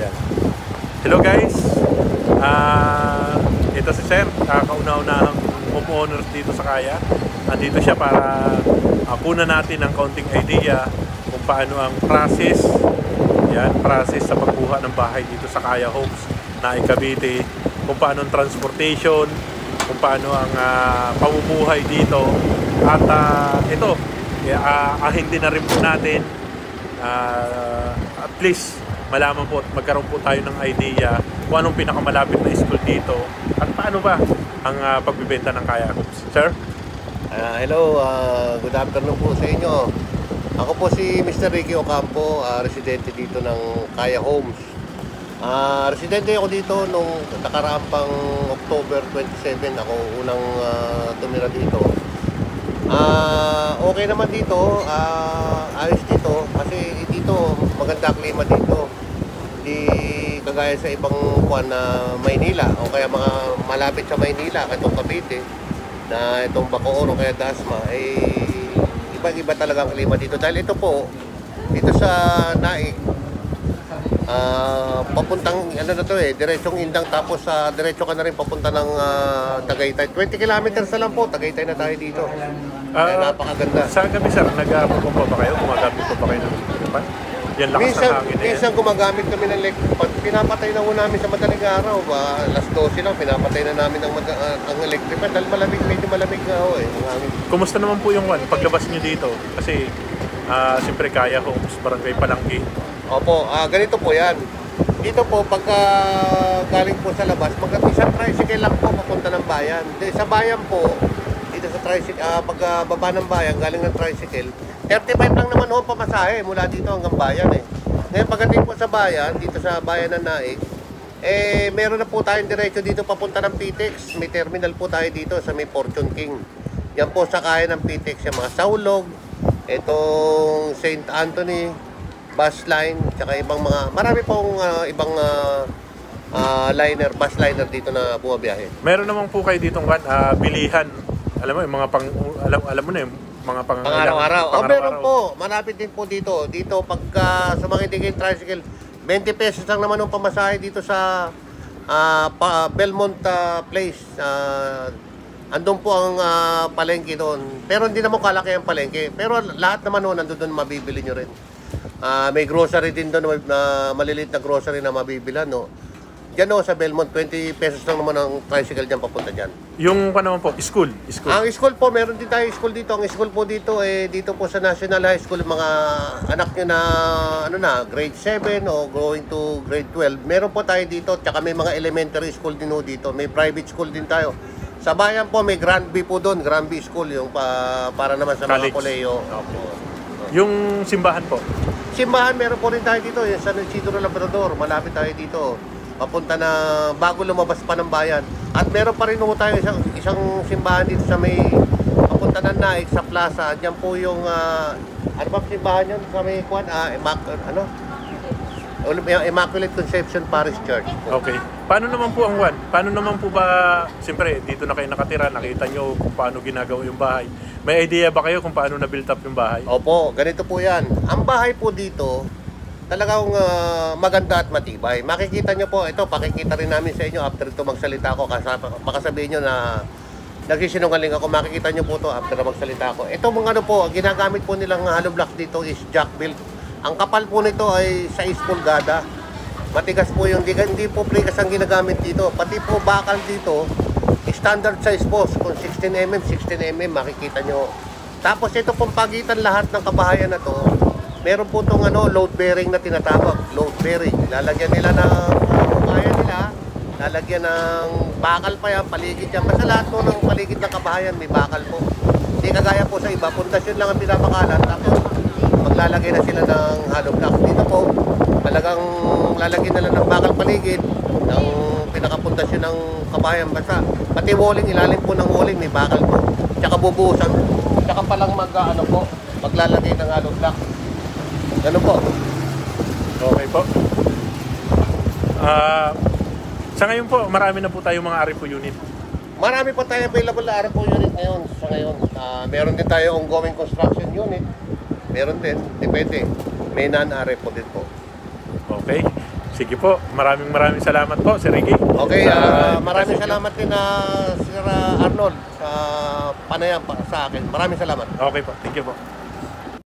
Yan. Hello guys. Ito si Sir, kauna-unahang homeowners dito sa Kaya. Nandito siya para kunan natin ng kaunting idea kung paano ang process sa pagkuha ng bahay dito sa Kaya Homes na Cavite, kung paano ang transportation, kung paano ang pamumuhay dito. At ito, ahin din na rin po natin at least malaman po at magkaroon po tayo ng idea kung anong pinakamalapit na school dito at paano ba ang pagbibenta ng Kaya Homes. Sir? Hello, good afternoon po sa inyo. Ako po si Mr. Ricky Ocampo, residente dito ng Kaya Homes. Residente ako dito nung nakaraang pang October 27, ako unang tumira dito. Okay naman dito, ayos dito kasi dito maganda klima dito. Hindi kagaya sa ibang kuwan na Maynila o kaya mga malapit sa Maynila, itong Cavite, na itong Bacoor o kaya Dasma, iba-iba talaga ang klima dito. Dahil ito po, dito sa Naik, papuntang ano na to diretsong Indang, tapos diretso ka na rin papunta ng Tagaytay. 20 kilometers na lang po, Tagaytay na tayo dito. Napakaganda. Sa gabi sir, nag-pumpa ba kayo? Gumagamit po ba kayo ng electric? Yan lakas ng hangin na yan. Minsan gumagamit kami ng electric fan. Pinapatay na ho namin sa madaling araw. Alas 12 lang, pinapatay na namin ang electric fan. Dahil malamig, medyo malamig nga ho ang hangin. Kumusta naman po yung paglabas nyo dito? Kasi siyempre Kaya Homes, Barangay Palanggi. Opo, ganito po yan. Dito po, pagka galing po sa labas, isang tricycle lang po papunta ng bayan. Sa bayan po, dito sa tricycle, pagka baba ng bayan, galing ng tricycle, 35 lang naman ho pamasahe mula dito hanggang bayan Ngayon pagdating po sa bayan, dito sa bayan ng Naik, meron na po tayong diretso dito papunta ng Pitex. May terminal po tayo dito sa may Fortune King. Yan po sa kaya ng Pitex, yung mga Saulog, itong St. Anthony, bus line, tsaka ibang mga, marami pong ibang bus liner dito na bumabiyahe. Meron naman po kayo ditong bilihan. Alam mo, yung mga alam mo na yung mga pang-araw-araw. Meron po. Malapit din po dito. Dito, pagka sumakit kayo tricycle, 20 pesos lang naman yung pamasahe dito sa Belmont Place. Andun po ang palengke doon. Pero hindi naman kalaki ang palengke. Pero lahat naman noon, nandun doon mabibili nyo rin. May grocery din doon, maliliit na grocery na mabibilan, no? Diyan sa Belmont, 20 pesos lang naman ang tricycle dyan papunta dyan. Yung naman po, school. Ang school po, meron din tayo school dito. Ang school po dito, dito po sa National High School, mga anak nyo na, grade 7 o going to grade 12. Meron po tayo dito, tsaka may mga elementary school din dito. May private school din tayo. Sa bayan po, may Grand B po doon, Grand B School, yung para naman sa mga koleyo. Yung simbahan po? Simbahan, meron po rin tayo dito, yung San Isidro Labrador, malapit tayo dito. Papunta na bago lumabas pa ng bayan. At meron pa rin po tayo isang simbahan dito sa may papunta ng Naik sa plaza. Diyan po yung ano ba simbahan yun sa may Immaculate Conception Parish Church. Okay. Paano naman po ang Paano naman po ba, siyempre dito na kayo nakatira, nakita nyo kung paano ginagawa yung bahay. May idea ba kayo kung paano na-build up yung bahay? Opo, ganito po yan. Ang bahay po dito, talagang maganda at matibay. Makikita nyo po, ito, pakikita rin namin sa inyo after ito magsalita ako. Baka sabihin nyo na nagsisinungaling ako, makikita nyo po ito after na magsalita ako. Ito mga po, ang ginagamit po nilang hollow block dito is jack built. Ang kapal po nito ay 6 pulgada. Matigas po yung, hindi po plikas ang ginagamit dito. Pati po bakal dito, standard size po, kung 16mm, 16mm, makikita nyo. Tapos ito pong pagitan lahat ng kabahayan na to, meron po itong load bearing na tinatawag, load bearing. Lalagyan nila ng kaya nila, lalagyan ng bakal pa yan, paligid yan. Basta lahat po ng paligid ng kabahayan may bakal po. Hindi kagaya po sa iba, pundasyon lang ang pinapakalan, tapos maglalagay na sila ng hollow block. Dito po, talagang lalagyan nila ng bakal paligid, ng pinakapundasyon ng kabahayan. Basta pati walling, ilalim po ng walling may bakal po. Tsaka bubuhusan, tsaka palang maglalagay ng hollow block. Ganun po. Okay po. Sa ngayon po, marami na po tayong mga RFO unit. Marami pa tayo available na RFO unit ngayon. Sa ngayon, meron din tayo ongoing construction unit. Meron din, depende. May non-RFO din po. Okay. Sige po, maraming salamat po, Sir Ricky. Okay, sa maraming invitation salamat din na Sir Arnold sa panayam sa akin. Maraming salamat. niyo. Okay po, thank you po.